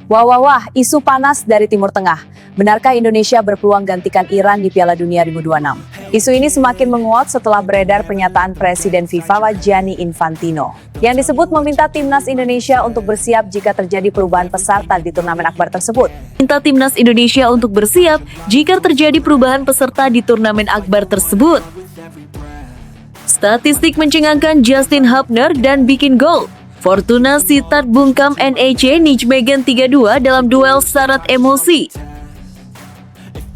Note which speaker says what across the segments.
Speaker 1: Wah, wah, wah, isu panas dari Timur Tengah. Benarkah Indonesia berpeluang gantikan Iran di Piala Dunia 2026? Isu ini semakin menguat setelah beredar pernyataan Presiden FIFA Gianni Infantino yang disebut meminta timnas Indonesia untuk bersiap jika terjadi perubahan peserta di turnamen akbar tersebut.
Speaker 2: Minta timnas Indonesia untuk bersiap jika terjadi perubahan peserta di turnamen akbar tersebut. Statistik mencengangkan Justin Hubner dan bikin gol. Fortuna Sittard bungkam NEC Nijmegen 3-2 dalam duel syarat emosi.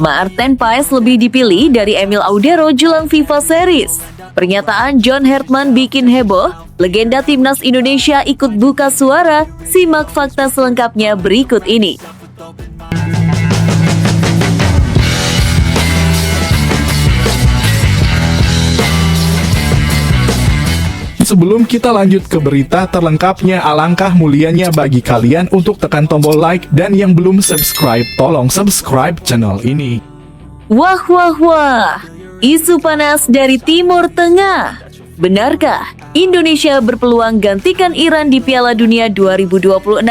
Speaker 2: Maarten Paes lebih dipilih dari Emil Audero jelang FIFA Series. Pernyataan John Hertman bikin heboh. Legenda timnas Indonesia ikut buka suara. Simak fakta selengkapnya berikut ini.
Speaker 3: Sebelum kita lanjut ke berita terlengkapnya, alangkah mulianya bagi kalian untuk tekan tombol like dan yang belum subscribe, tolong subscribe channel ini.
Speaker 2: Wah, wah, wah. Isu panas dari Timur Tengah. Benarkah Indonesia berpeluang gantikan Iran di Piala Dunia 2026?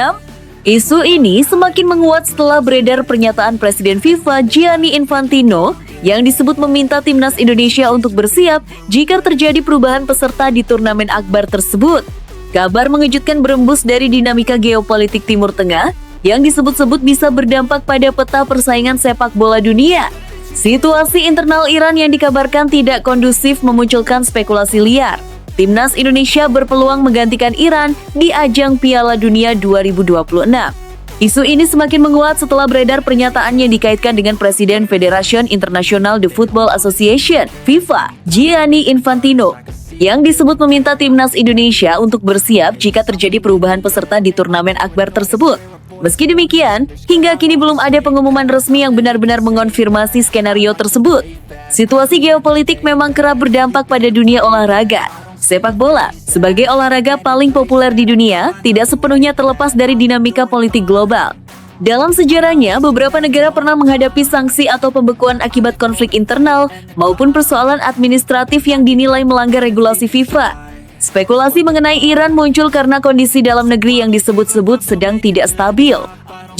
Speaker 2: Isu ini semakin menguat setelah beredar pernyataan Presiden FIFA Gianni Infantino yang disebut meminta timnas Indonesia untuk bersiap jika terjadi perubahan peserta di turnamen akbar tersebut. Kabar mengejutkan berembus dari dinamika geopolitik Timur Tengah yang disebut-sebut bisa berdampak pada peta persaingan sepak bola dunia. Situasi internal Iran yang dikabarkan tidak kondusif memunculkan spekulasi liar. Timnas Indonesia berpeluang menggantikan Iran di ajang Piala Dunia 2026. Isu ini semakin menguat setelah beredar pernyataan yang dikaitkan dengan Presiden Federation International de Football Association (FIFA) Gianni Infantino yang disebut meminta timnas Indonesia untuk bersiap jika terjadi perubahan peserta di turnamen akbar tersebut. Meski demikian, hingga kini belum ada pengumuman resmi yang benar-benar mengonfirmasi skenario tersebut. Situasi geopolitik memang kerap berdampak pada dunia olahraga. Sepak bola, sebagai olahraga paling populer di dunia, tidak sepenuhnya terlepas dari dinamika politik global. Dalam sejarahnya, beberapa negara pernah menghadapi sanksi atau pembekuan akibat konflik internal maupun persoalan administratif yang dinilai melanggar regulasi FIFA. Spekulasi mengenai Iran muncul karena kondisi dalam negeri yang disebut-sebut sedang tidak stabil.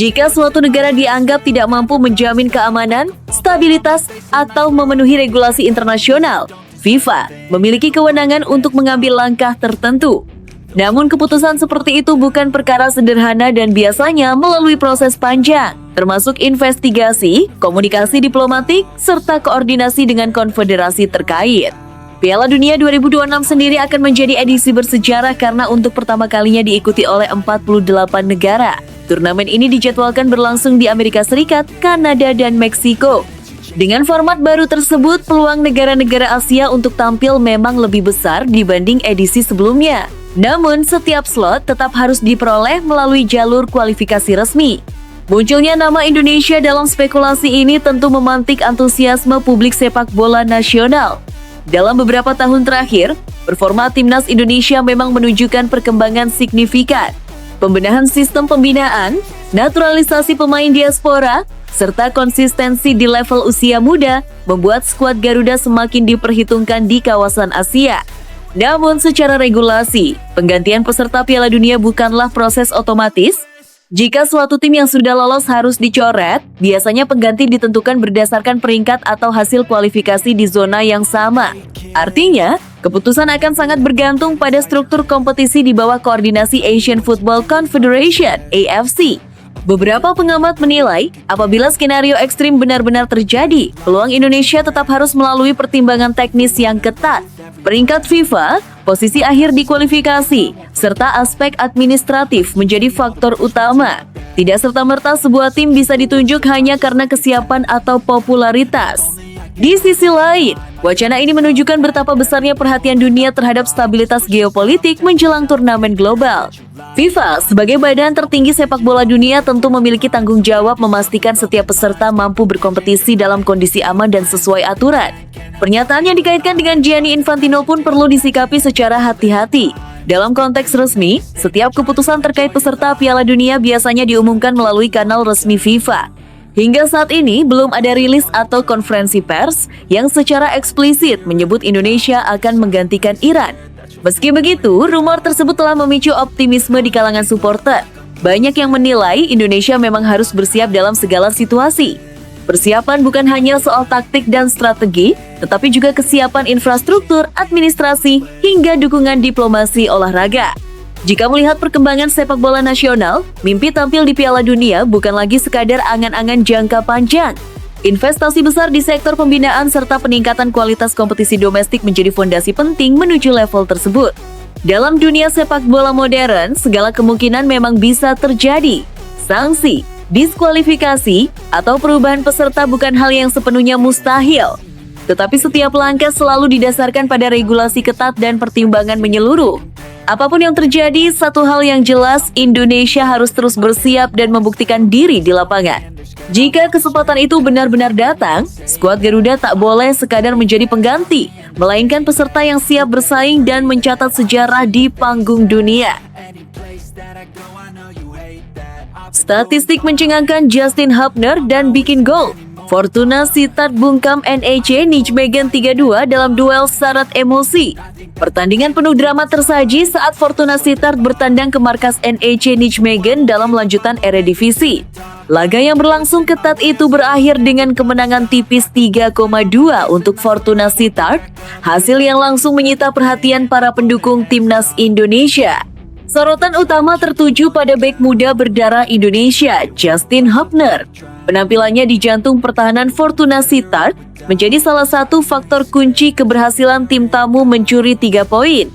Speaker 2: Jika suatu negara dianggap tidak mampu menjamin keamanan, stabilitas, atau memenuhi regulasi internasional, FIFA memiliki kewenangan untuk mengambil langkah tertentu. Namun keputusan seperti itu bukan perkara sederhana dan biasanya melalui proses panjang, termasuk investigasi, komunikasi diplomatik, serta koordinasi dengan konfederasi terkait. Piala Dunia 2026 sendiri akan menjadi edisi bersejarah karena untuk pertama kalinya diikuti oleh 48 negara. Turnamen ini dijadwalkan berlangsung di Amerika Serikat, Kanada, dan Meksiko. Dengan format baru tersebut, peluang negara-negara Asia untuk tampil memang lebih besar dibanding edisi sebelumnya. Namun, setiap slot tetap harus diperoleh melalui jalur kualifikasi resmi. Munculnya nama Indonesia dalam spekulasi ini tentu memantik antusiasme publik sepak bola nasional. Dalam beberapa tahun terakhir, performa timnas Indonesia memang menunjukkan perkembangan signifikan. Pembenahan sistem pembinaan, naturalisasi pemain diaspora, serta konsistensi di level usia muda membuat skuad Garuda semakin diperhitungkan di kawasan Asia. Namun secara regulasi, penggantian peserta Piala Dunia bukanlah proses otomatis. Jika suatu tim yang sudah lolos harus dicoret, biasanya pengganti ditentukan berdasarkan peringkat atau hasil kualifikasi di zona yang sama. Artinya, keputusan akan sangat bergantung pada struktur kompetisi di bawah koordinasi Asian Football Confederation (AFC). Beberapa pengamat menilai, apabila skenario ekstrim benar-benar terjadi, peluang Indonesia tetap harus melalui pertimbangan teknis yang ketat. Peringkat FIFA, posisi akhir di kualifikasi, serta aspek administratif menjadi faktor utama. Tidak serta-merta sebuah tim bisa ditunjuk hanya karena kesiapan atau popularitas. Di sisi lain, wacana ini menunjukkan betapa besarnya perhatian dunia terhadap stabilitas geopolitik menjelang turnamen global. FIFA sebagai badan tertinggi sepak bola dunia tentu memiliki tanggung jawab memastikan setiap peserta mampu berkompetisi dalam kondisi aman dan sesuai aturan. Pernyataan yang dikaitkan dengan Gianni Infantino pun perlu disikapi secara hati-hati. Dalam konteks resmi, setiap keputusan terkait peserta Piala Dunia biasanya diumumkan melalui kanal resmi FIFA. Hingga saat ini, belum ada rilis atau konferensi pers yang secara eksplisit menyebut Indonesia akan menggantikan Iran. Meski begitu, rumor tersebut telah memicu optimisme di kalangan supporter. Banyak yang menilai Indonesia memang harus bersiap dalam segala situasi. Persiapan bukan hanya soal taktik dan strategi, tetapi juga kesiapan infrastruktur, administrasi, hingga dukungan diplomasi olahraga. Jika melihat perkembangan sepak bola nasional, mimpi tampil di Piala Dunia bukan lagi sekadar angan-angan jangka panjang. Investasi besar di sektor pembinaan serta peningkatan kualitas kompetisi domestik menjadi fondasi penting menuju level tersebut. Dalam dunia sepak bola modern, segala kemungkinan memang bisa terjadi. Sanksi, diskualifikasi, atau perubahan peserta bukan hal yang sepenuhnya mustahil. Tetapi setiap langkah selalu didasarkan pada regulasi ketat dan pertimbangan menyeluruh. Apapun yang terjadi, satu hal yang jelas, Indonesia harus terus bersiap dan membuktikan diri di lapangan. Jika kesempatan itu benar-benar datang, skuad Garuda tak boleh sekadar menjadi pengganti, melainkan peserta yang siap bersaing dan mencatat sejarah di panggung dunia. Statistik mencengangkan Justin Hubner dan bikin gol. Fortuna Sittard bungkam NEC Nijmegen 3-2 dalam duel syarat emosi. Pertandingan penuh drama tersaji saat Fortuna Sittard bertandang ke markas NEC Nijmegen dalam lanjutan Eredivisie. Laga yang berlangsung ketat itu berakhir dengan kemenangan tipis 3,2 untuk Fortuna Sittard, hasil yang langsung menyita perhatian para pendukung timnas Indonesia. Sorotan utama tertuju pada bek muda berdarah Indonesia, Justin Hubner. Penampilannya di jantung pertahanan Fortuna Sittard menjadi salah satu faktor kunci keberhasilan tim tamu mencuri 3 poin.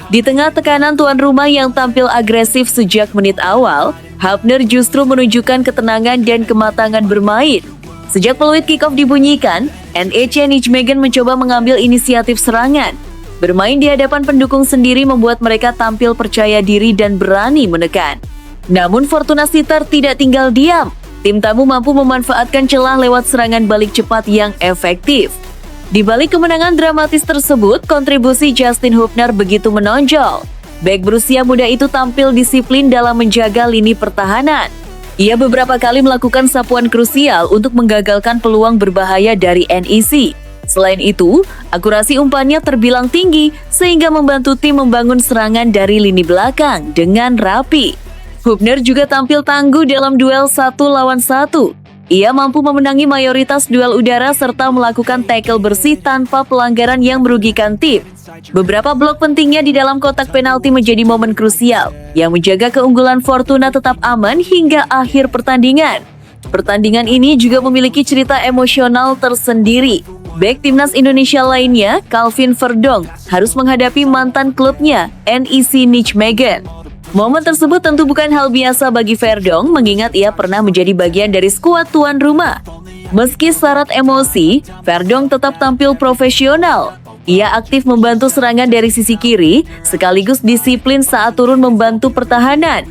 Speaker 2: Di tengah tekanan tuan rumah yang tampil agresif sejak menit awal, Hubner justru menunjukkan ketenangan dan kematangan bermain. Sejak peluit kick-off dibunyikan, NEC Nijmegen mencoba mengambil inisiatif serangan. Bermain di hadapan pendukung sendiri membuat mereka tampil percaya diri dan berani menekan. Namun Fortuna Sittard tidak tinggal diam. Tim tamu mampu memanfaatkan celah lewat serangan balik cepat yang efektif. Di balik kemenangan dramatis tersebut, kontribusi Justin Hubner begitu menonjol. Bek berusia muda itu tampil disiplin dalam menjaga lini pertahanan. Ia beberapa kali melakukan sapuan krusial untuk menggagalkan peluang berbahaya dari NEC. Selain itu, akurasi umpannya terbilang tinggi sehingga membantu tim membangun serangan dari lini belakang dengan rapi. Hubner juga tampil tangguh dalam duel 1 lawan 1. Ia mampu memenangi mayoritas duel udara serta melakukan tackle bersih tanpa pelanggaran yang merugikan tim. Beberapa blok pentingnya di dalam kotak penalti menjadi momen krusial yang menjaga keunggulan Fortuna tetap aman hingga akhir pertandingan. Pertandingan ini juga memiliki cerita emosional tersendiri. Bek timnas Indonesia lainnya, Calvin Verdong, harus menghadapi mantan klubnya, NEC Nijmegen. Momen tersebut tentu bukan hal biasa bagi Verdong, mengingat ia pernah menjadi bagian dari skuad tuan rumah. Meski syarat emosi, Verdong tetap tampil profesional. Ia aktif membantu serangan dari sisi kiri, sekaligus disiplin saat turun membantu pertahanan.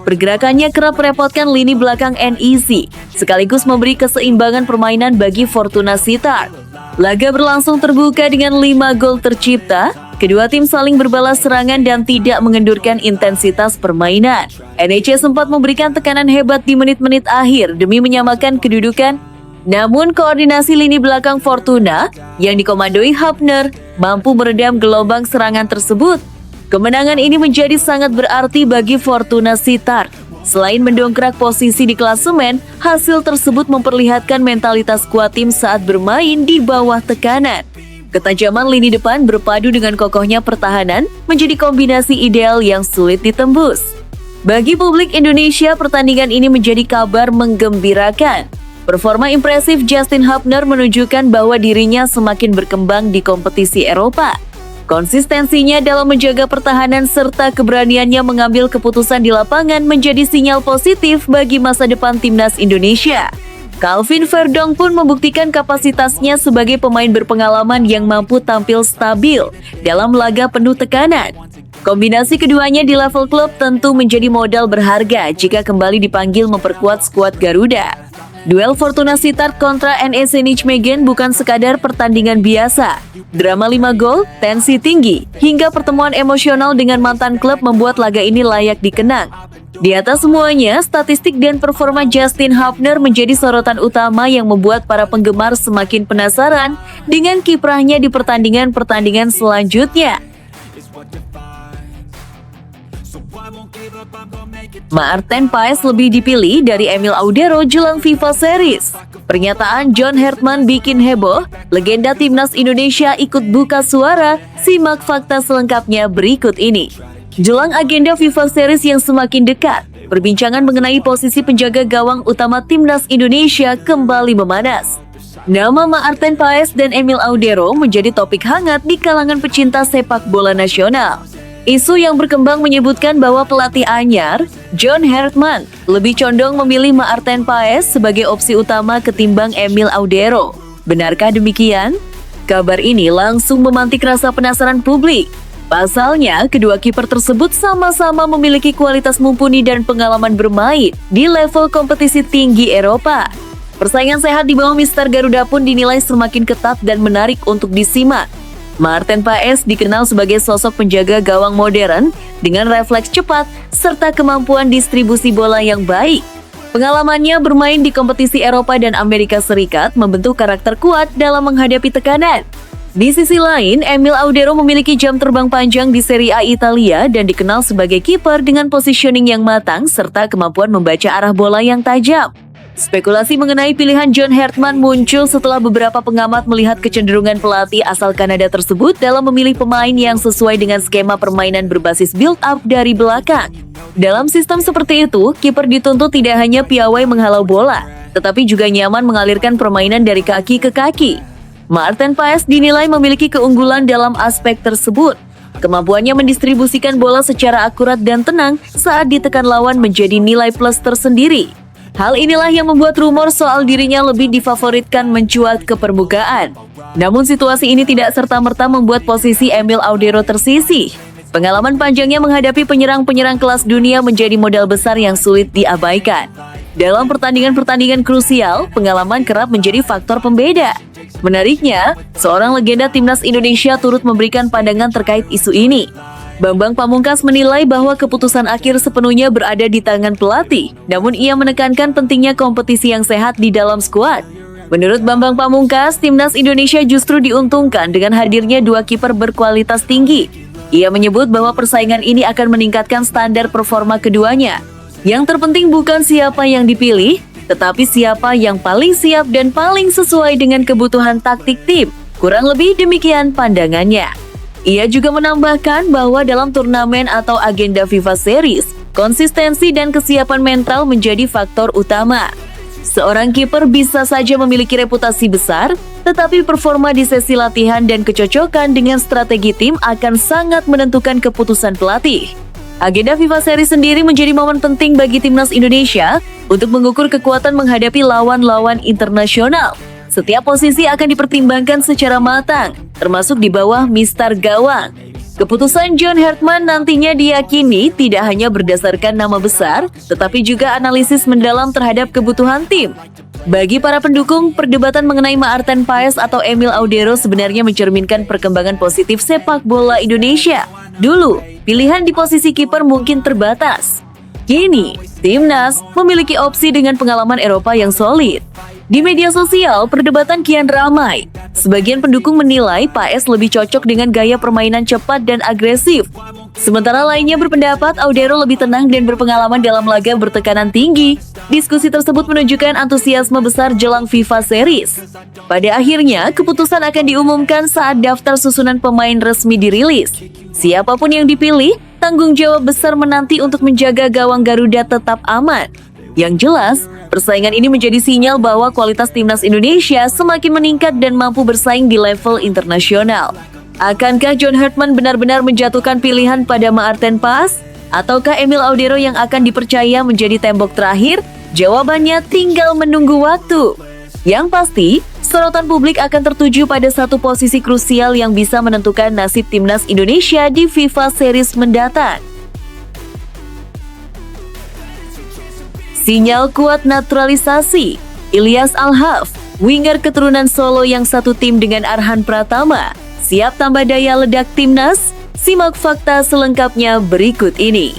Speaker 2: Pergerakannya kerap merepotkan lini belakang NEC, sekaligus memberi keseimbangan permainan bagi Fortuna Sittard. Laga berlangsung terbuka dengan 5 gol tercipta. Kedua tim saling berbalas serangan dan tidak mengendurkan intensitas permainan. NEC sempat memberikan tekanan hebat di menit-menit akhir demi menyamakan kedudukan. Namun koordinasi lini belakang Fortuna yang dikomandoi Hubner mampu meredam gelombang serangan tersebut. Kemenangan ini menjadi sangat berarti bagi Fortuna Sittard. Selain mendongkrak posisi di klasemen, hasil tersebut memperlihatkan mentalitas kuat tim saat bermain di bawah tekanan. Ketajaman lini depan berpadu dengan kokohnya pertahanan menjadi kombinasi ideal yang sulit ditembus. Bagi publik Indonesia, pertandingan ini menjadi kabar menggembirakan. Performa impresif Justin Hubner menunjukkan bahwa dirinya semakin berkembang di kompetisi Eropa. Konsistensinya dalam menjaga pertahanan serta keberaniannya mengambil keputusan di lapangan menjadi sinyal positif bagi masa depan timnas Indonesia. Calvin Verdong pun membuktikan kapasitasnya sebagai pemain berpengalaman yang mampu tampil stabil dalam laga penuh tekanan. Kombinasi keduanya di level klub tentu menjadi modal berharga jika kembali dipanggil memperkuat skuad Garuda. Duel Fortuna Sittard kontra NEC Nijmegen bukan sekadar pertandingan biasa. Drama 5 gol, tensi tinggi, hingga pertemuan emosional dengan mantan klub membuat laga ini layak dikenang. Di atas semuanya, statistik dan performa Justin Hubner menjadi sorotan utama yang membuat para penggemar semakin penasaran dengan kiprahnya di pertandingan-pertandingan selanjutnya. Maarten Paes lebih dipilih dari Emil Audero jelang FIFA Series. Pernyataan John Hertman bikin heboh, legenda timnas Indonesia ikut buka suara, simak fakta selengkapnya berikut ini. Jelang agenda FIFA Series yang semakin dekat, perbincangan mengenai posisi penjaga gawang utama timnas Indonesia kembali memanas. Nama Maarten Paes dan Emil Audero menjadi topik hangat di kalangan pecinta sepak bola nasional. Isu yang berkembang menyebutkan bahwa pelatih anyar, John Hertman, lebih condong memilih Maarten Paes sebagai opsi utama ketimbang Emil Audero. Benarkah demikian? Kabar ini langsung memantik rasa penasaran publik. Pasalnya, kedua kiper tersebut sama-sama memiliki kualitas mumpuni dan pengalaman bermain di level kompetisi tinggi Eropa. Persaingan sehat di bawah Mister Garuda pun dinilai semakin ketat dan menarik untuk disimak. Maarten Paes dikenal sebagai sosok penjaga gawang modern dengan refleks cepat serta kemampuan distribusi bola yang baik. Pengalamannya bermain di kompetisi Eropa dan Amerika Serikat membentuk karakter kuat dalam menghadapi tekanan. Di sisi lain, Emil Audero memiliki jam terbang panjang di Serie A Italia dan dikenal sebagai kiper dengan positioning yang matang serta kemampuan membaca arah bola yang tajam. Spekulasi mengenai pilihan John Hertman muncul setelah beberapa pengamat melihat kecenderungan pelatih asal Kanada tersebut dalam memilih pemain yang sesuai dengan skema permainan berbasis build-up dari belakang. Dalam sistem seperti itu, kiper dituntut tidak hanya piawai menghalau bola, tetapi juga nyaman mengalirkan permainan dari kaki ke kaki. Maarten Paes dinilai memiliki keunggulan dalam aspek tersebut. Kemampuannya mendistribusikan bola secara akurat dan tenang saat ditekan lawan menjadi nilai plus tersendiri. Hal inilah yang membuat rumor soal dirinya lebih difavoritkan mencuat ke permukaan. Namun situasi ini tidak serta-merta membuat posisi Emil Audero tersisih. Pengalaman panjangnya menghadapi penyerang-penyerang kelas dunia menjadi modal besar yang sulit diabaikan. Dalam pertandingan-pertandingan krusial, pengalaman kerap menjadi faktor pembeda. Menariknya, seorang legenda timnas Indonesia turut memberikan pandangan terkait isu ini. Bambang Pamungkas menilai bahwa keputusan akhir sepenuhnya berada di tangan pelatih, namun ia menekankan pentingnya kompetisi yang sehat di dalam skuad. Menurut Bambang Pamungkas, timnas Indonesia justru diuntungkan dengan hadirnya dua kiper berkualitas tinggi. Ia menyebut bahwa persaingan ini akan meningkatkan standar performa keduanya. Yang terpenting bukan siapa yang dipilih, tetapi siapa yang paling siap dan paling sesuai dengan kebutuhan taktik tim. Kurang lebih demikian pandangannya. Ia juga menambahkan bahwa dalam turnamen atau agenda FIFA Series, konsistensi dan kesiapan mental menjadi faktor utama. Seorang kiper bisa saja memiliki reputasi besar, tetapi performa di sesi latihan dan kecocokan dengan strategi tim akan sangat menentukan keputusan pelatih. Agenda FIFA Series sendiri menjadi momen penting bagi timnas Indonesia untuk mengukur kekuatan menghadapi lawan-lawan internasional. Setiap posisi akan dipertimbangkan secara matang, termasuk di bawah Mister Gawang. Keputusan John Hertman nantinya diyakini tidak hanya berdasarkan nama besar, tetapi juga analisis mendalam terhadap kebutuhan tim. Bagi para pendukung, perdebatan mengenai Maarten Paes atau Emil Audero sebenarnya mencerminkan perkembangan positif sepak bola Indonesia. Dulu, pilihan di posisi kiper mungkin terbatas. Kini, timnas memiliki opsi dengan pengalaman Eropa yang solid. Di media sosial, perdebatan kian ramai. Sebagian pendukung menilai Paes lebih cocok dengan gaya permainan cepat dan agresif. Sementara lainnya berpendapat Audero lebih tenang dan berpengalaman dalam laga bertekanan tinggi. Diskusi tersebut menunjukkan antusiasme besar jelang FIFA Series. Pada akhirnya, keputusan akan diumumkan saat daftar susunan pemain resmi dirilis. Siapapun yang dipilih, tanggung jawab besar menanti untuk menjaga gawang Garuda tetap aman. Yang jelas, persaingan ini menjadi sinyal bahwa kualitas timnas Indonesia semakin meningkat dan mampu bersaing di level internasional. Akankah John Hertman benar-benar menjatuhkan pilihan pada Maarten Paes? Ataukah Emil Audero yang akan dipercaya menjadi tembok terakhir? Jawabannya tinggal menunggu waktu. Yang pasti, sorotan publik akan tertuju pada satu posisi krusial yang bisa menentukan nasib timnas Indonesia di FIFA Series mendatang. Sinyal kuat naturalisasi. Ilyas Alhaf, winger keturunan Solo yang satu tim dengan Arhan Pratama, siap tambah daya ledak timnas? Simak fakta selengkapnya berikut ini.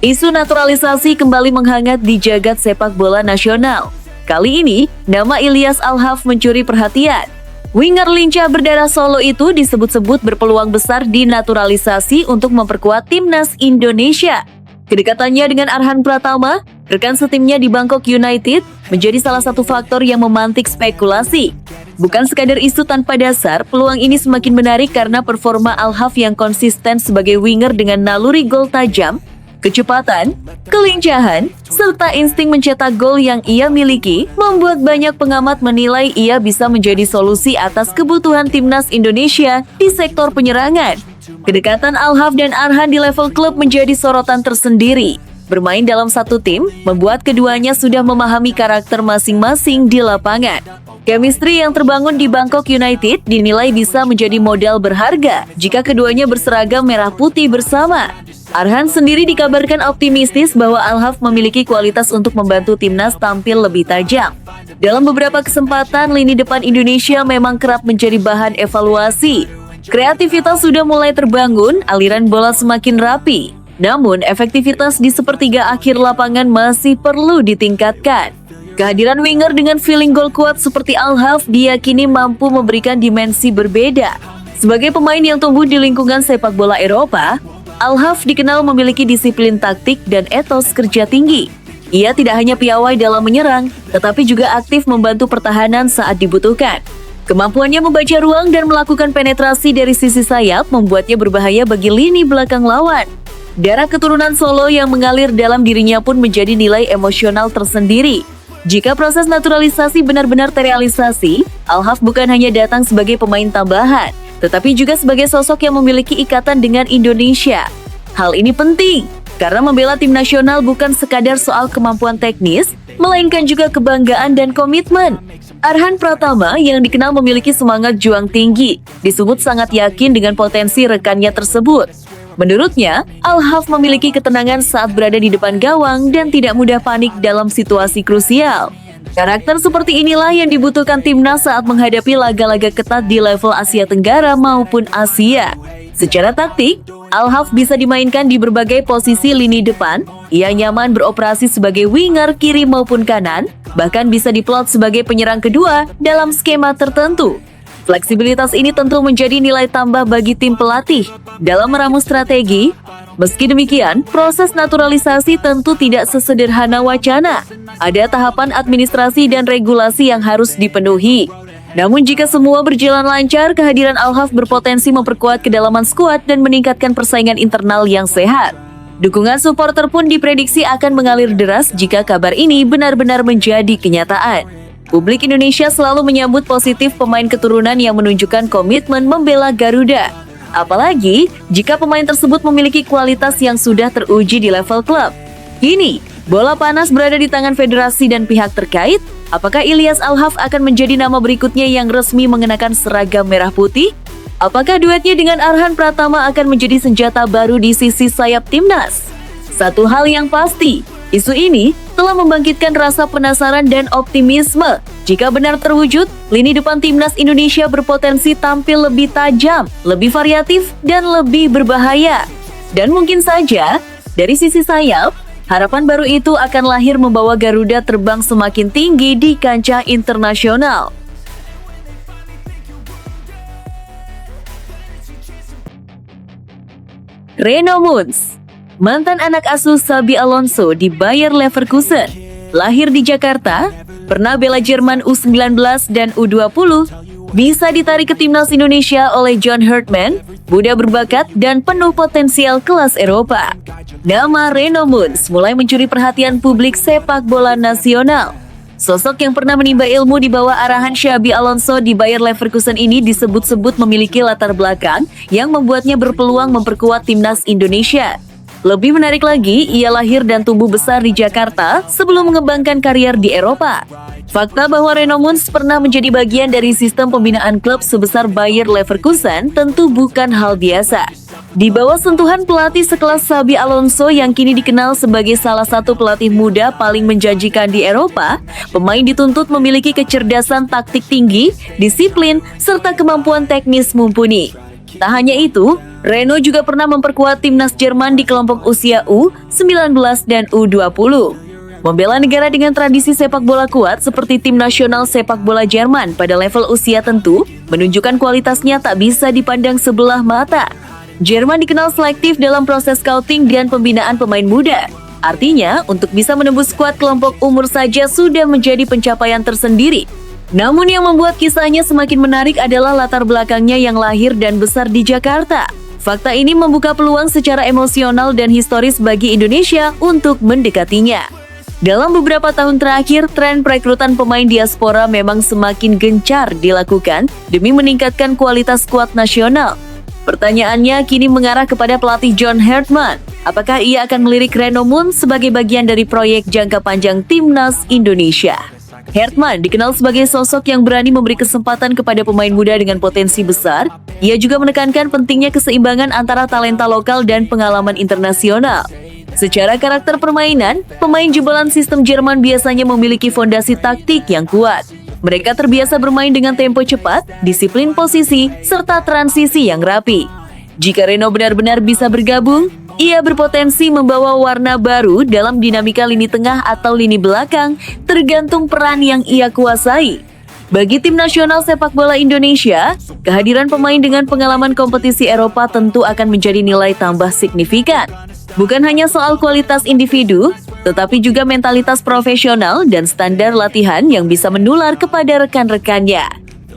Speaker 2: Isu naturalisasi kembali menghangat di jagat sepak bola nasional. Kali ini, nama Ilyas Alhaf mencuri perhatian. Winger lincah berdarah Solo itu disebut-sebut berpeluang besar dinaturalisasi untuk memperkuat timnas Indonesia. Kedekatannya dengan Arhan Pratama, rekan setimnya di Bangkok United, menjadi salah satu faktor yang memantik spekulasi. Bukan sekadar isu tanpa dasar, peluang ini semakin menarik karena performa Al-Haf yang konsisten sebagai winger dengan naluri gol tajam, kecepatan, kelincahan, serta insting mencetak gol yang ia miliki, membuat banyak pengamat menilai ia bisa menjadi solusi atas kebutuhan timnas Indonesia di sektor penyerangan. Kedekatan Al-Haf dan Arhan di level klub menjadi sorotan tersendiri. Bermain dalam satu tim, membuat keduanya sudah memahami karakter masing-masing di lapangan. Chemistry yang terbangun di Bangkok United dinilai bisa menjadi modal berharga jika keduanya berseragam merah putih bersama. Arhan sendiri dikabarkan optimistis bahwa Al-Haf memiliki kualitas untuk membantu timnas tampil lebih tajam. Dalam beberapa kesempatan, lini depan Indonesia memang kerap menjadi bahan evaluasi. Kreativitas sudah mulai terbangun, aliran bola semakin rapi. Namun, efektivitas di sepertiga akhir lapangan masih perlu ditingkatkan. Kehadiran winger dengan feeling gol kuat seperti Al-Haf diyakini mampu memberikan dimensi berbeda. Sebagai pemain yang tumbuh di lingkungan sepak bola Eropa, Al-Haf dikenal memiliki disiplin taktik dan etos kerja tinggi. Ia tidak hanya piawai dalam menyerang, tetapi juga aktif membantu pertahanan saat dibutuhkan. Kemampuannya membaca ruang dan melakukan penetrasi dari sisi sayap membuatnya berbahaya bagi lini belakang lawan. Darah keturunan Solo yang mengalir dalam dirinya pun menjadi nilai emosional tersendiri. Jika proses naturalisasi benar-benar terrealisasi, Al-Haf bukan hanya datang sebagai pemain tambahan, tetapi juga sebagai sosok yang memiliki ikatan dengan Indonesia. Hal ini penting, karena membela tim nasional bukan sekadar soal kemampuan teknis, melainkan juga kebanggaan dan komitmen. Arhan Pratama yang dikenal memiliki semangat juang tinggi, disebut sangat yakin dengan potensi rekannya tersebut. Menurutnya, Al-Haf memiliki ketenangan saat berada di depan gawang dan tidak mudah panik dalam situasi krusial. Karakter seperti inilah yang dibutuhkan timnas saat menghadapi laga-laga ketat di level Asia Tenggara maupun Asia. Secara taktik, Al-Haf bisa dimainkan di berbagai posisi lini depan. Ia nyaman beroperasi sebagai winger kiri maupun kanan, bahkan bisa diplot sebagai penyerang kedua dalam skema tertentu. Fleksibilitas ini tentu menjadi nilai tambah bagi tim pelatih dalam meramu strategi. Meski demikian, proses naturalisasi tentu tidak sesederhana wacana. Ada tahapan administrasi dan regulasi yang harus dipenuhi. Namun jika semua berjalan lancar, kehadiran Al-Haf berpotensi memperkuat kedalaman skuad dan meningkatkan persaingan internal yang sehat. Dukungan supporter pun diprediksi akan mengalir deras jika kabar ini benar-benar menjadi kenyataan. Publik Indonesia selalu menyambut positif pemain keturunan yang menunjukkan komitmen membela Garuda. Apalagi jika pemain tersebut memiliki kualitas yang sudah teruji di level klub. Kini, bola panas berada di tangan federasi dan pihak terkait. Apakah Ilyas Al-Haf akan menjadi nama berikutnya yang resmi mengenakan seragam merah putih? Apakah duetnya dengan Arhan Pratama akan menjadi senjata baru di sisi sayap timnas? Satu hal yang pasti, isu ini telah membangkitkan rasa penasaran dan optimisme. Jika benar terwujud, lini depan timnas Indonesia berpotensi tampil lebih tajam, lebih variatif, dan lebih berbahaya. Dan mungkin saja, dari sisi sayap, harapan baru itu akan lahir membawa Garuda terbang semakin tinggi di kancah internasional. Reno Moons, mantan anak asuh Xabi Alonso di Bayer Leverkusen, lahir di Jakarta, pernah bela Jerman U19 dan U20, bisa ditarik ke timnas Indonesia oleh John Herdman, muda berbakat dan penuh potensial kelas Eropa. Nama Reno Moons mulai mencuri perhatian publik sepak bola nasional. Sosok yang pernah menimba ilmu di bawah arahan Xabi Alonso di Bayer Leverkusen ini disebut-sebut memiliki latar belakang yang membuatnya berpeluang memperkuat timnas Indonesia. Lebih menarik lagi, ia lahir dan tumbuh besar di Jakarta sebelum mengembangkan karier di Eropa. Fakta bahwa Reno Moons pernah menjadi bagian dari sistem pembinaan klub sebesar Bayer Leverkusen tentu bukan hal biasa. Di bawah sentuhan pelatih sekelas Xabi Alonso yang kini dikenal sebagai salah satu pelatih muda paling menjanjikan di Eropa, pemain dituntut memiliki kecerdasan taktik tinggi, disiplin, serta kemampuan teknis mumpuni. Tak hanya itu, Reno juga pernah memperkuat timnas Jerman di kelompok usia U19 dan U20. Membela negara dengan tradisi sepak bola kuat seperti tim nasional sepak bola Jerman pada level usia tentu menunjukkan kualitasnya tak bisa dipandang sebelah mata. Jerman dikenal selektif dalam proses scouting dan pembinaan pemain muda. Artinya, untuk bisa menembus skuad kelompok umur saja sudah menjadi pencapaian tersendiri. Namun yang membuat kisahnya semakin menarik adalah latar belakangnya yang lahir dan besar di Jakarta. Fakta ini membuka peluang secara emosional dan historis bagi Indonesia untuk mendekatinya. Dalam beberapa tahun terakhir, tren perekrutan pemain diaspora memang semakin gencar dilakukan demi meningkatkan kualitas skuad nasional. Pertanyaannya kini mengarah kepada pelatih John Hartman. Apakah ia akan melirik Reno Moon sebagai bagian dari proyek jangka panjang Timnas Indonesia? Hartman dikenal sebagai sosok yang berani memberi kesempatan kepada pemain muda dengan potensi besar. Ia juga menekankan pentingnya keseimbangan antara talenta lokal dan pengalaman internasional. Secara karakter permainan, pemain jebolan sistem Jerman biasanya memiliki fondasi taktik yang kuat. Mereka terbiasa bermain dengan tempo cepat, disiplin posisi, serta transisi yang rapi. Jika Reno benar-benar bisa bergabung, ia berpotensi membawa warna baru dalam dinamika lini tengah atau lini belakang, tergantung peran yang ia kuasai. Bagi tim nasional sepak bola Indonesia, kehadiran pemain dengan pengalaman kompetisi Eropa tentu akan menjadi nilai tambah signifikan. Bukan hanya soal kualitas individu, tetapi juga mentalitas profesional dan standar latihan yang bisa menular kepada rekan-rekannya.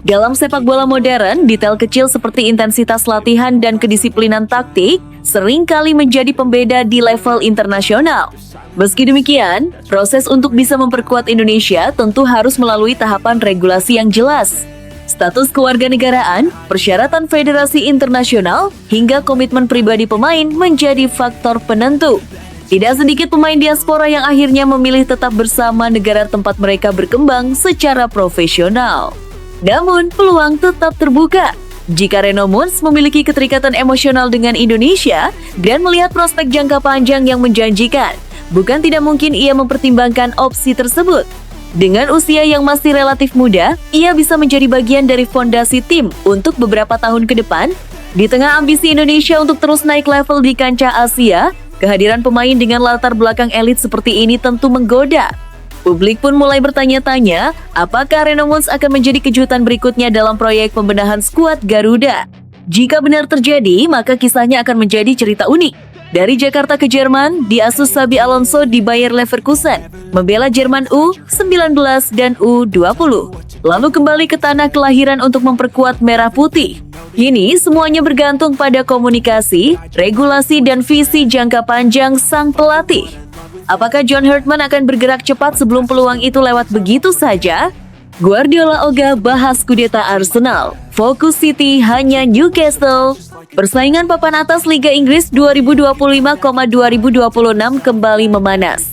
Speaker 2: Dalam sepak bola modern, detail kecil seperti intensitas latihan dan kedisiplinan taktik seringkali menjadi pembeda di level internasional. Meski demikian, proses untuk bisa memperkuat Indonesia tentu harus melalui tahapan regulasi yang jelas. Status kewarganegaraan, persyaratan federasi internasional, hingga komitmen pribadi pemain menjadi faktor penentu. Tidak sedikit pemain diaspora yang akhirnya memilih tetap bersama negara tempat mereka berkembang secara profesional. Namun, peluang tetap terbuka. Jika Reno Moon memiliki keterikatan emosional dengan Indonesia dan melihat prospek jangka panjang yang menjanjikan, bukan tidak mungkin ia mempertimbangkan opsi tersebut. Dengan usia yang masih relatif muda, ia bisa menjadi bagian dari fondasi tim untuk beberapa tahun ke depan. Di tengah ambisi Indonesia untuk terus naik level di kancah Asia, kehadiran pemain dengan latar belakang elit seperti ini tentu menggoda. Publik pun mulai bertanya-tanya, apakah Reno Moon akan menjadi kejutan berikutnya dalam proyek pembenahan skuad Garuda? Jika benar terjadi, maka kisahnya akan menjadi cerita unik. Dari Jakarta ke Jerman, diasuh Xabi Alonso di Bayer Leverkusen, membela Jerman U19 dan U20. Lalu kembali ke tanah kelahiran untuk memperkuat Merah Putih. Kini semuanya bergantung pada komunikasi, regulasi, dan visi jangka panjang sang pelatih. Apakah John Hartman akan bergerak cepat sebelum peluang itu lewat begitu saja? Guardiola ogah bahas kudeta Arsenal. Fokus City hanya Newcastle. Persaingan papan atas Liga Inggris 2025,2026 kembali memanas.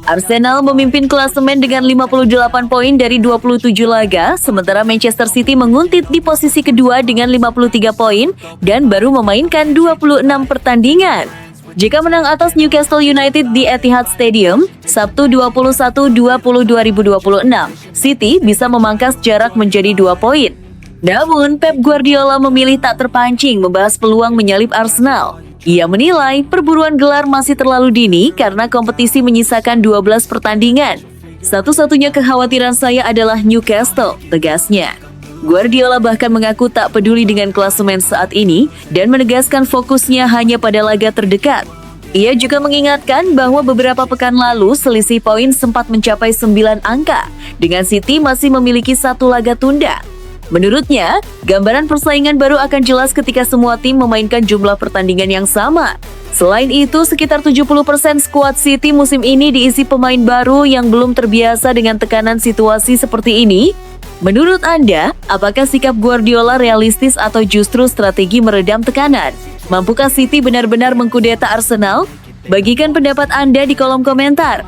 Speaker 2: Arsenal memimpin klasemen dengan 58 poin dari 27 laga, sementara Manchester City menguntit di posisi kedua dengan 53 poin dan baru memainkan 26 pertandingan. Jika menang atas Newcastle United di Etihad Stadium, Sabtu 21/20/2026, City bisa memangkas jarak menjadi 2 poin. Namun, Pep Guardiola memilih tak terpancing membahas peluang menyalip Arsenal. Ia menilai perburuan gelar masih terlalu dini karena kompetisi menyisakan 12 pertandingan. Satu-satunya kekhawatiran saya adalah Newcastle, tegasnya. Guardiola bahkan mengaku tak peduli dengan klasemen saat ini dan menegaskan fokusnya hanya pada laga terdekat. Ia juga mengingatkan bahwa beberapa pekan lalu selisih poin sempat mencapai 9 angka, dengan City masih memiliki 1 laga tunda. Menurutnya, gambaran persaingan baru akan jelas ketika semua tim memainkan jumlah pertandingan yang sama. Selain itu, sekitar 70% skuad City musim ini diisi pemain baru yang belum terbiasa dengan tekanan situasi seperti ini. Menurut Anda, apakah sikap Guardiola realistis atau justru strategi meredam tekanan? Mampukah City benar-benar mengkudeta Arsenal? Bagikan pendapat Anda di kolom komentar.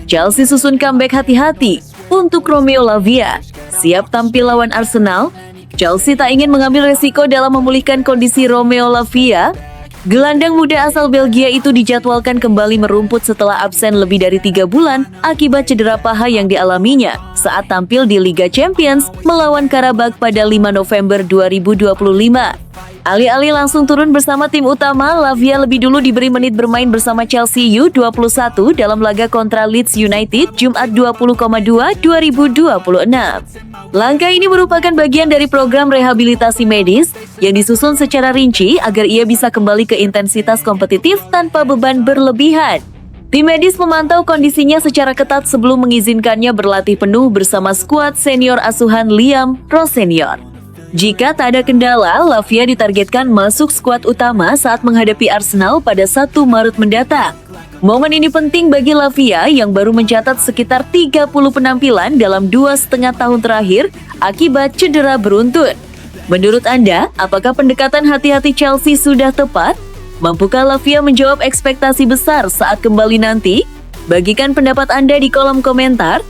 Speaker 2: Chelsea susun comeback hati-hati untuk Romeo Lavia. Siap tampil lawan Arsenal? Chelsea tak ingin mengambil resiko dalam memulihkan kondisi Romeo Lavia. Gelandang muda asal Belgia itu dijadwalkan kembali merumput setelah absen lebih dari 3 bulan akibat cedera paha yang dialaminya saat tampil di Liga Champions melawan Karabakh pada 5 November 2025. Alih-alih langsung turun bersama tim utama, Lavia lebih dulu diberi menit bermain bersama Chelsea U21 dalam laga kontra Leeds United Jumat 20,2 2026. Langkah ini merupakan bagian dari program rehabilitasi medis yang disusun secara rinci agar ia bisa kembali ke intensitas kompetitif tanpa beban berlebihan. Tim medis memantau kondisinya secara ketat sebelum mengizinkannya berlatih penuh bersama skuad senior asuhan Liam Ross senior. Jika tak ada kendala, Lavia ditargetkan masuk skuad utama saat menghadapi Arsenal pada 1 Maret mendatang. Momen ini penting bagi Lavia yang baru mencatat sekitar 30 penampilan dalam 2,5 tahun terakhir akibat cedera beruntun. Menurut Anda, apakah pendekatan hati-hati Chelsea sudah tepat? Mampukah Lavia menjawab ekspektasi besar saat kembali nanti? Bagikan pendapat Anda di kolom komentar.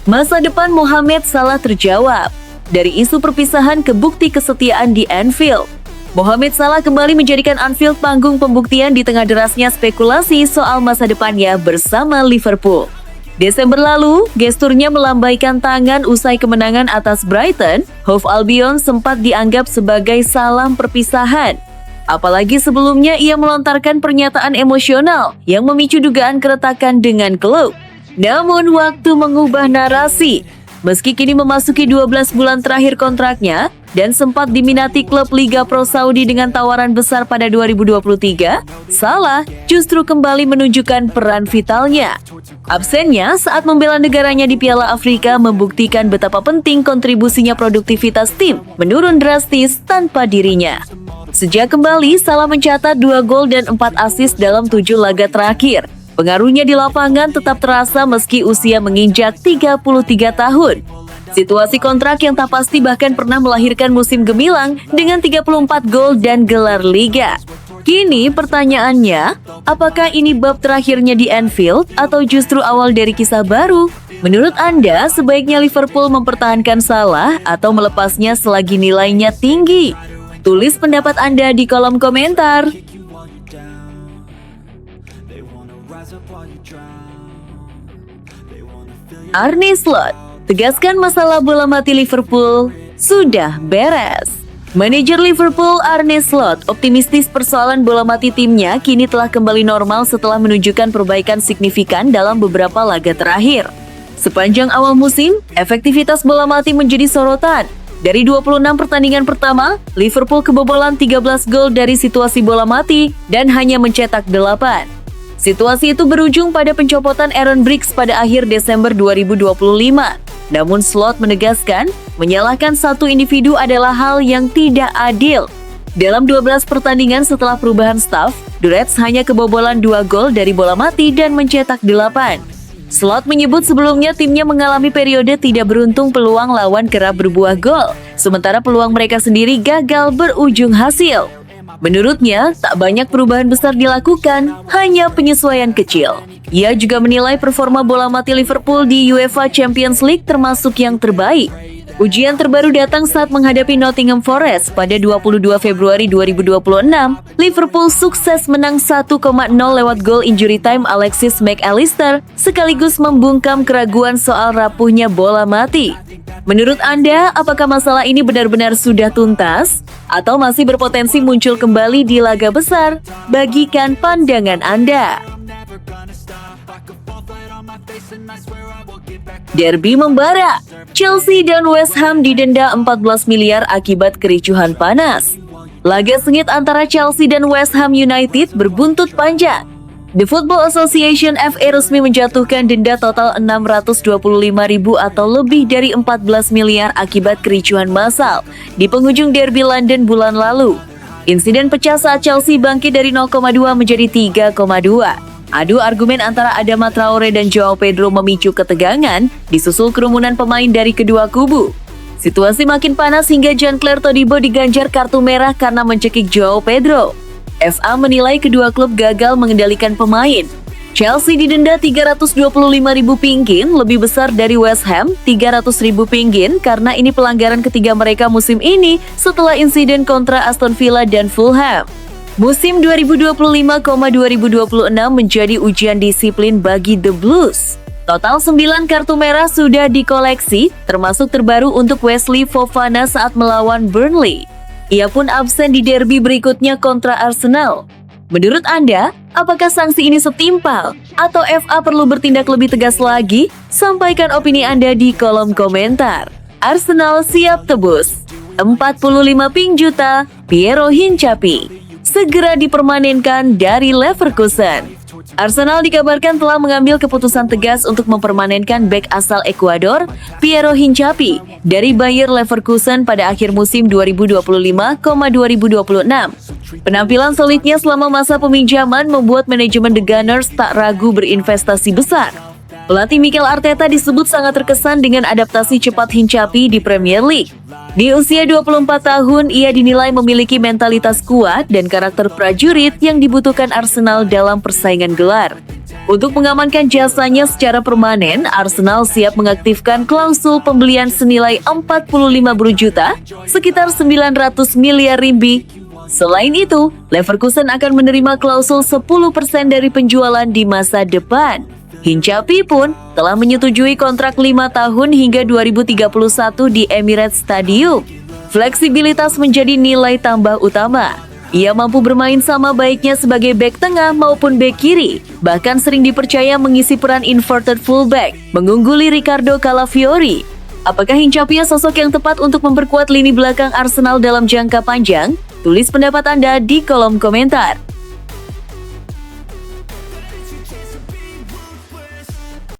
Speaker 2: Masa depan Mohamed Salah terjawab. Dari isu perpisahan ke bukti kesetiaan di Anfield, Mohamed Salah kembali menjadikan Anfield panggung pembuktian di tengah derasnya spekulasi soal masa depannya bersama Liverpool. Desember lalu, gesturnya melambaikan tangan usai kemenangan atas Brighton. Hove Albion sempat dianggap sebagai salam perpisahan. Apalagi sebelumnya ia melontarkan pernyataan emosional yang memicu dugaan keretakan dengan klub. Namun waktu mengubah narasi. Meski kini memasuki 12 bulan terakhir kontraknya dan sempat diminati klub Liga Pro Saudi dengan tawaran besar pada 2023, Salah justru kembali menunjukkan peran vitalnya. Absennya saat membela negaranya di Piala Afrika membuktikan betapa penting kontribusinya produktivitas tim menurun drastis tanpa dirinya. Sejak kembali, Salah mencatat 2 gol dan 4 assist dalam 7 laga terakhir. Pengaruhnya di lapangan tetap terasa meski usia menginjak 33 tahun. Situasi kontrak yang tak pasti bahkan pernah melahirkan musim gemilang dengan 34 gol dan gelar liga. Kini pertanyaannya, apakah ini bab terakhirnya di Anfield atau justru awal dari kisah baru? Menurut Anda, sebaiknya Liverpool mempertahankan Salah atau melepasnya selagi nilainya tinggi? Tulis pendapat Anda di kolom komentar. Arne Slot tegaskan masalah bola mati Liverpool sudah beres. Manajer Liverpool Arne Slot optimistis persoalan bola mati timnya kini telah kembali normal setelah menunjukkan perbaikan signifikan dalam beberapa laga terakhir. Sepanjang awal musim, efektivitas bola mati menjadi sorotan. Dari 26 pertandingan pertama, Liverpool kebobolan 13 gol dari situasi bola mati dan hanya mencetak 8. Situasi itu berujung pada pencopotan Aaron Briggs pada akhir Desember 2025. Namun Slot menegaskan, menyalahkan satu individu adalah hal yang tidak adil. Dalam 12 pertandingan setelah perubahan staf, The Reds hanya kebobolan 2 gol dari bola mati dan mencetak 8. Slot menyebut sebelumnya timnya mengalami periode tidak beruntung, peluang lawan kerap berbuah gol, sementara peluang mereka sendiri gagal berujung hasil. Menurutnya, tak banyak perubahan besar dilakukan, hanya penyesuaian kecil. Ia juga menilai performa bola mati Liverpool di UEFA Champions League termasuk yang terbaik. Ujian terbaru datang saat menghadapi Nottingham Forest pada 22 Februari 2026. Liverpool sukses menang 1,0 lewat gol injury time Alexis McAllister, sekaligus membungkam keraguan soal rapuhnya bola mati. Menurut Anda, apakah masalah ini benar-benar sudah tuntas? Atau masih berpotensi muncul kembali di laga besar? Bagikan pandangan Anda. Derby membara. Chelsea dan West Ham didenda 14 miliar akibat kericuhan panas. Laga sengit antara Chelsea dan West Ham United berbuntut panjang. The Football Association FA resmi menjatuhkan denda total 625.000 atau lebih dari 14 miliar akibat kericuhan massal di penghujung derby London bulan lalu. Insiden pecah saat Chelsea bangkit dari 0,2 menjadi 3,2. Adu argumen antara Adama Traore dan Joao Pedro memicu ketegangan, disusul kerumunan pemain dari kedua kubu. Situasi makin panas hingga Jean-Claire Todibo diganjar kartu merah karena mencekik Joao Pedro. FA menilai kedua klub gagal mengendalikan pemain. Chelsea didenda 325.000 pinggin, lebih besar dari West Ham 300.000 pinggin karena ini pelanggaran ketiga mereka musim ini setelah insiden kontra Aston Villa dan Fulham. Musim 2025-2026 menjadi ujian disiplin bagi The Blues. Total 9 kartu merah sudah dikoleksi, termasuk terbaru untuk Wesley Fofana saat melawan Burnley. Ia pun absen di derby berikutnya kontra Arsenal. Menurut Anda, apakah sanksi ini setimpal? Atau FA perlu bertindak lebih tegas lagi? Sampaikan opini Anda di kolom komentar. Arsenal siap tebus. 45 ping juta, Piero Hincapié segera dipermanenkan dari Leverkusen. Arsenal dikabarkan telah mengambil keputusan tegas untuk mempermanenkan bek asal Ekuador, Piero Hincapié, dari Bayer Leverkusen pada akhir musim 2025-2026. Penampilan solidnya selama masa peminjaman membuat manajemen The Gunners tak ragu berinvestasi besar. Pelatih Mikel Arteta disebut sangat terkesan dengan adaptasi cepat Hincapié di Premier League. Di usia 24 tahun, ia dinilai memiliki mentalitas kuat dan karakter prajurit yang dibutuhkan Arsenal dalam persaingan gelar. Untuk mengamankan jasanya secara permanen, Arsenal siap mengaktifkan klausul pembelian senilai 45 juta, sekitar 900 miliar ringgit. Selain itu, Leverkusen akan menerima klausul 10% dari penjualan di masa depan. Hincapié pun telah menyetujui kontrak 5 tahun hingga 2031 di Emirates Stadium. Fleksibilitas menjadi nilai tambah utama. Ia mampu bermain sama baiknya sebagai bek tengah maupun bek kiri, bahkan sering dipercaya mengisi peran inverted fullback, mengungguli Ricardo Calafiori. Apakah Hincapié sosok yang tepat untuk memperkuat lini belakang Arsenal dalam jangka panjang? Tulis pendapat Anda di kolom komentar.